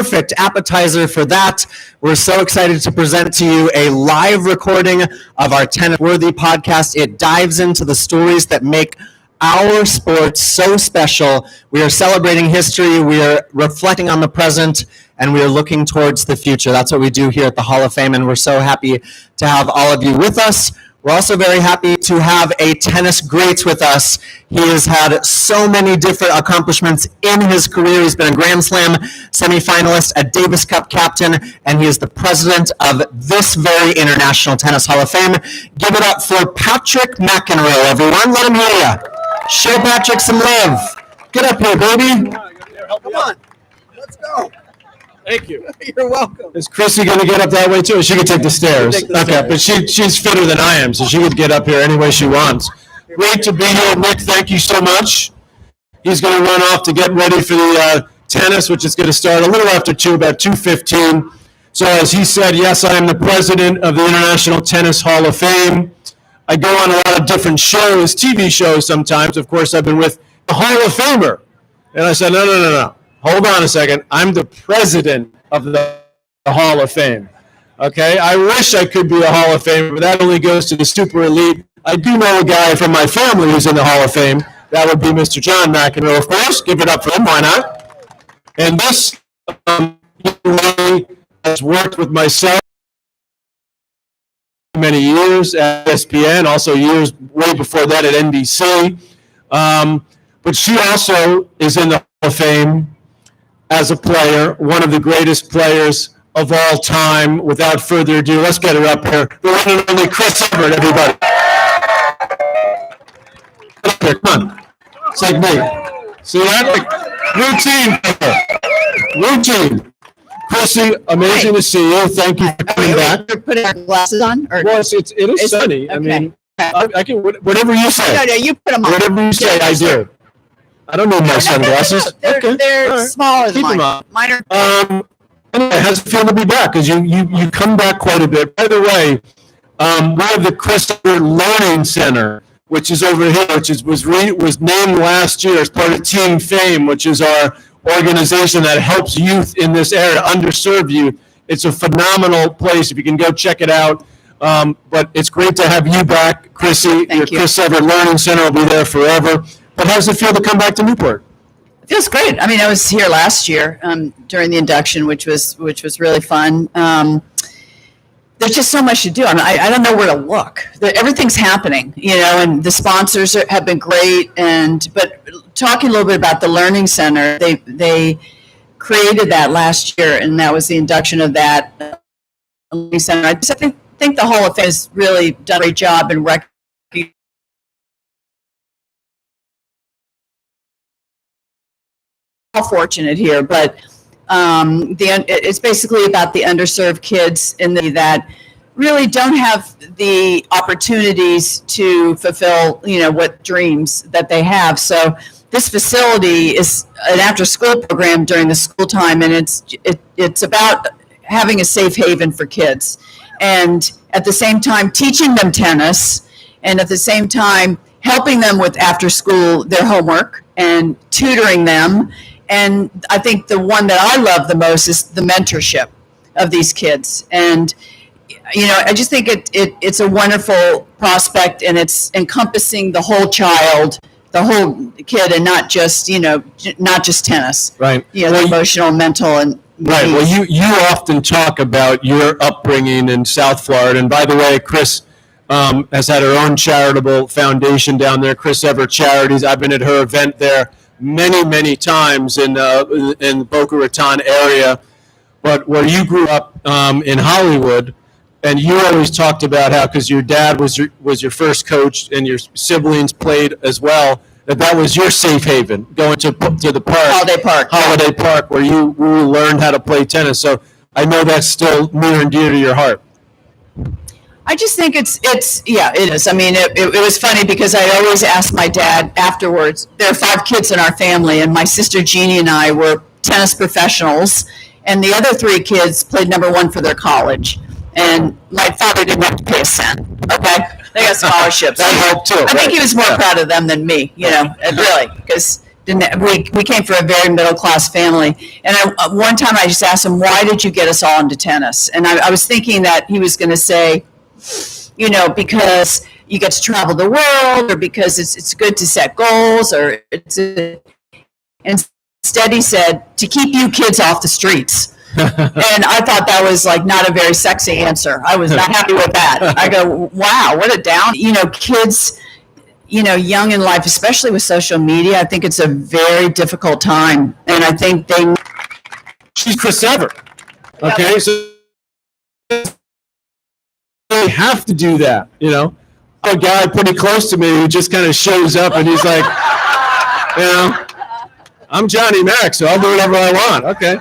perfect appetizer for that. We're so excited to present to you a live recording of our TennisWorthy podcast. It dives into the stories that make our sport so special. We are celebrating history, we are reflecting on the present, and we are looking towards the future. That's what we do here at the Hall of Fame, and we're so happy to have all of you with us. We're also very happy to have a tennis great with us. He has had so many different accomplishments in his career. He's been a Grand Slam semifinalist, a Davis Cup captain, and he is the president of this very International Tennis Hall of Fame. Give it up for Patrick McEnroe, everyone. Let him hear you. Show Patrick some love. Get up here, baby. Come on. Let's go. Thank you. You're welcome. Is Chrissy going to get up that way too? Or she could take the stairs. Okay, but she's fitter than I am, so she could get up here any way she wants. Great to be here, Nick. Thank you so much. He's going to run off to get ready for the tennis, which is going to start a little after 2, about 2:15. So as he said, yes, I am the president of the International Tennis Hall of Fame. I go on a lot of different shows, TV shows sometimes. Of course, I've been with the Hall of Famer. And I said, no. Hold on a second. I'm the president of the Hall of Fame. Okay? I wish I could be a Hall of Famer, but that only goes to the super elite. I do know a guy from my family who's in the Hall of Fame. That would be Mr. John McEnroe, of course. Give it up for him. Why not? And this has worked with myself many years at ESPN, also years way before that at NBC. But she also is in the Hall of Fame as a player, one of the greatest players of all time. Without further ado, let's get her up here. The one and only Chris Evert, everybody. Come on. It's like me. See that? Routine. Chrissy, amazing to see you. Thank you for coming back. You're putting our glasses on? Or well, it is sunny. Okay. I mean, I can, whatever you say. No, you put them on. Whatever you say, I do. I don't need my sunglasses. They're right. smaller than Keep mine. them on. Mine are Anyway, how's it feel to be back? Because you come back quite a bit. By the way, we have the Chris Evert Learning Center, which is over here, which was named last year as part of Team Fame, which is our organization that helps youth in this area, underserved youth. It's a phenomenal place. If you can go check it out. But it's great to have you back, Chrissy. Your Chris Evert Learning Center will be there forever. But how does it feel to come back to Newport? It feels great. I mean, I was here last year during the induction, which was really fun. There's just so much to do. I mean, I don't know where to look. Everything's happening, and the sponsors have been great. But talking a little bit about the Learning Center, they created that last year, and that was the induction of that Learning Center. I think the Hall of Fame has really done a great job in recognizing. Fortunate here, but it's basically about the underserved kids that really don't have the opportunities to fulfill, what dreams that they have. So this facility is an after-school program during the school time, and it's about having a safe haven for kids, and at the same time teaching them tennis, and at the same time helping them with after-school their homework and tutoring them. And I think the one that I love the most is the mentorship of these kids. And, I just think it's a wonderful prospect, and it's encompassing the whole child, the whole kid, and not just tennis. Right. The emotional, mental, and right. Well, you often talk about your upbringing in South Florida. And by the way, Chris has had her own charitable foundation down there, Chris Evert Charities. I've been at her event there many times in the Boca Raton area. But where you grew up in Hollywood, and you always talked about how, because your dad was your first coach and your siblings played as well, that was your safe haven, going to the park, Holiday Park, where you learned how to play tennis. So I know that's still near and dear to your heart. I just think it is. I mean, it was funny because I always asked my dad afterwards. There are 5 kids in our family, and my sister Jeannie and I were tennis professionals, and the other 3 kids played number 1 for their college. And my father didn't have to pay a cent. Okay, they got scholarships. That helped too. I think he was more proud of them than me. Really, because we came from a very middle class family. And one time I just asked him, why did you get us all into tennis? And I was thinking that he was going to say, because you get to travel the world, or because it's good to set goals, or instead he said, to keep you kids off the streets. And I thought that was like not a very sexy answer. I was not happy with that. I go, wow, what a down. Kids, young in life, especially with social media, I think it's a very difficult time. And I think She's Chris Evert. Okay, so they have to do that, A guy pretty close to me who just kind of shows up and he's like, I'm Johnny Mac, so I'll do whatever I want. Okay.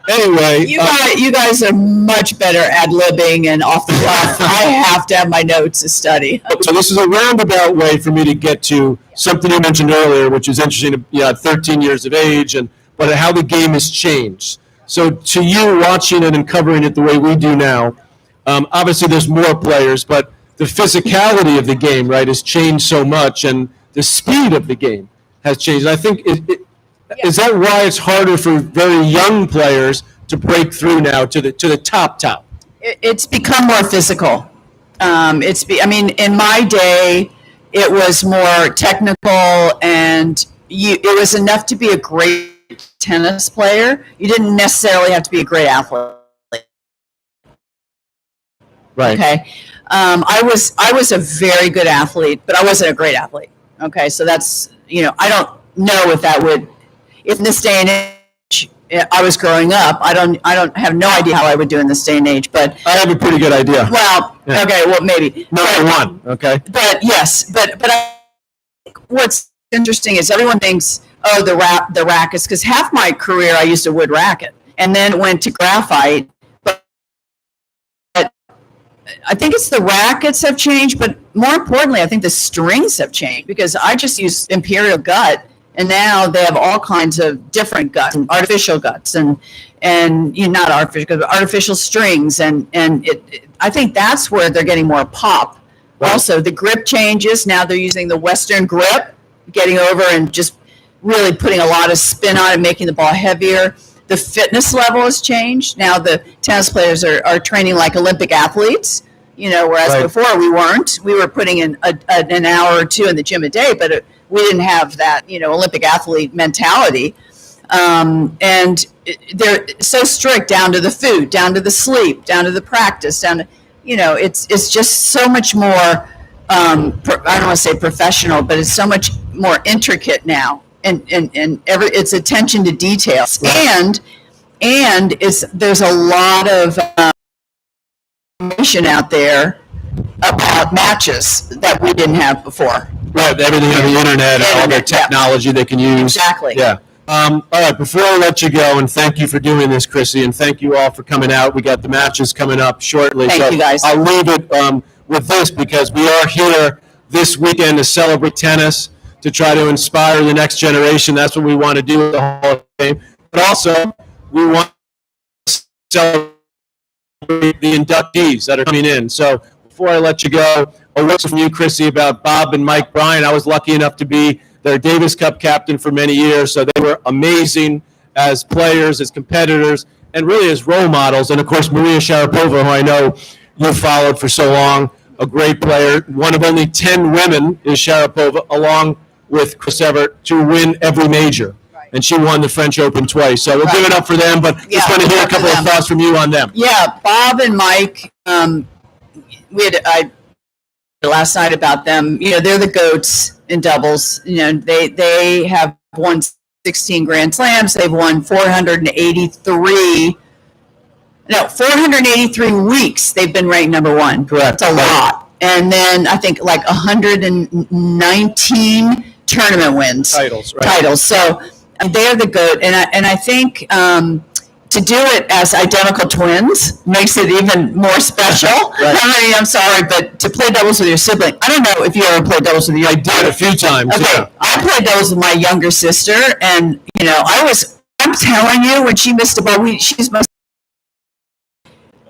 Anyway, you guys are much better ad-libbing and off the cuff. I have to have my notes to study. So this is a roundabout way for me to get to something you mentioned earlier, which is interesting. 13 years of age, but how the game has changed. So to you, watching it and covering it the way we do now, obviously there's more players, but the physicality of the game, right, has changed so much, and the speed of the game has changed. I think is that why it's harder for very young players to break through now to the top? It's become more physical. In my day, it was more technical, and it was enough to be a great tennis player. You didn't necessarily have to be a great athlete. Right. Okay. I was a very good athlete, but I wasn't a great athlete. Okay. So that's, I don't know if that would, if in this day and age I was growing up, I don't have no idea how I would do in this day and age, but I have a pretty good idea. Well, yeah. Okay, well maybe. Number one, okay. But yes, but I think what's interesting is everyone thinks, the rackets, because half my career I used a wood racket and then went to graphite. But I think it's the rackets have changed, but more importantly, I think the strings have changed, because I just used Imperial gut. And now they have all kinds of different guts, and artificial guts, and not artificial, but artificial strings, and I think that's where they're getting more pop. Right. Also, the grip changes. Now they're using the Western grip, getting over and just really putting a lot of spin on it, making the ball heavier. The fitness level has changed. Now the tennis players are training like Olympic athletes. Whereas right. Before we weren't. We were putting in an hour or two in the gym a day, but we didn't have that, Olympic athlete mentality. And they're so strict down to the food, down to the sleep, down to the practice, down to, it's just so much more, I don't want to say professional, but it's so much more intricate now. And it's attention to details. Right. And there's a lot of information out there about matches that we didn't have before. Right, everything on the internet and all their technology they can use. Exactly. Yeah. All right, before I let you go, and thank you for doing this, Chrissy, and thank you all for coming out. We got the matches coming up shortly. Thank you, guys. I'll leave it with this, because we are here this weekend to celebrate tennis, to try to inspire the next generation. That's what we want to do with the Hall of Fame. But also, we want to celebrate the inductees that are coming in. So before I let you go, a word from you, Chrissy, about Bob and Mike Bryan. I was lucky enough to be their Davis Cup captain for many years, so they were amazing as players, as competitors, and really as role models. And, of course, Maria Sharapova, who I know you followed for so long, a great player. One of only 10 women is Sharapova, along with Chris Evert, to win every major. Right. And she won the French Open twice. So we'll give it up for them, but just want to hear a couple of thoughts from you on them. Yeah, Bob and Mike, I last night about them. They're the GOATs in doubles. They have won 16 Grand Slams. They've won 483 weeks. They've been ranked number one. Correct. That's a lot. And then I think like 119 tournament wins. Titles, right. Titles. So they're the GOAT. And I think to do it as identical twins makes it even more special. Right. I'm sorry, but to play doubles with your sibling, I don't know if you ever played doubles with your. I did a few times. Okay, yeah. I played doubles with my younger sister, and I'm telling you, when she missed a ball, it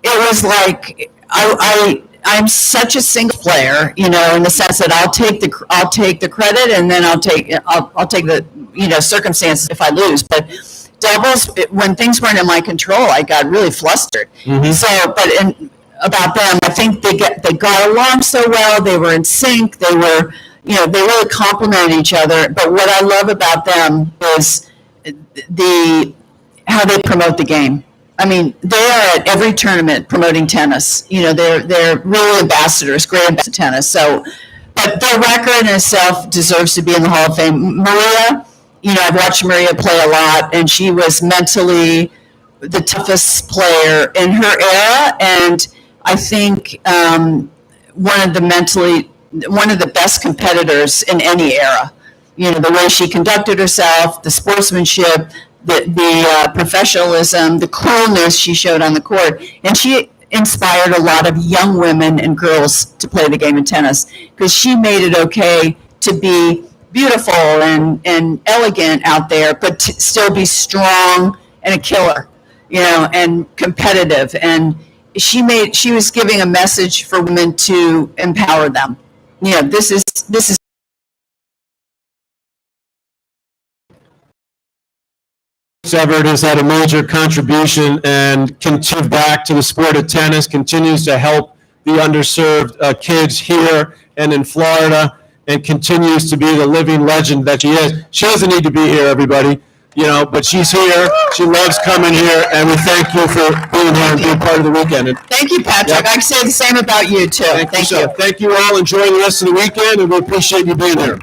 was like I I'm such a single player, in the sense that I'll take the credit, and then I'll take the circumstances if I lose. But doubles, when things weren't in my control, I got really flustered. So, about them, I think they got along so well. They were in sync. They were, they really complemented each other. But what I love about them is how they promote the game. I mean, they are at every tournament promoting tennis. They're really ambassadors, great ambassadors of tennis. So, but their record in itself deserves to be in the Hall of Fame. Maria, I've watched Maria play a lot, and she was mentally the toughest player in her era, and I think one of the best competitors in any era. The way she conducted herself, the sportsmanship, the professionalism, the coolness she showed on the court, and she inspired a lot of young women and girls to play the game of tennis, because she made it okay to be beautiful and elegant out there, but to still be strong and a killer, and competitive. And she was giving a message for women to empower them. This is. Chris Evert has had a major contribution and continues back to the sport of tennis, continues to help the underserved kids here and in Florida, and continues to be the living legend that she is. She doesn't need to be here, everybody, but she's here. She loves coming here, and we thank you for being here and being part of the weekend. And thank you, Patrick. Yep. I can say the same about you, too. Thank you. Thank you all. Enjoy the rest of the weekend, and we appreciate you being here.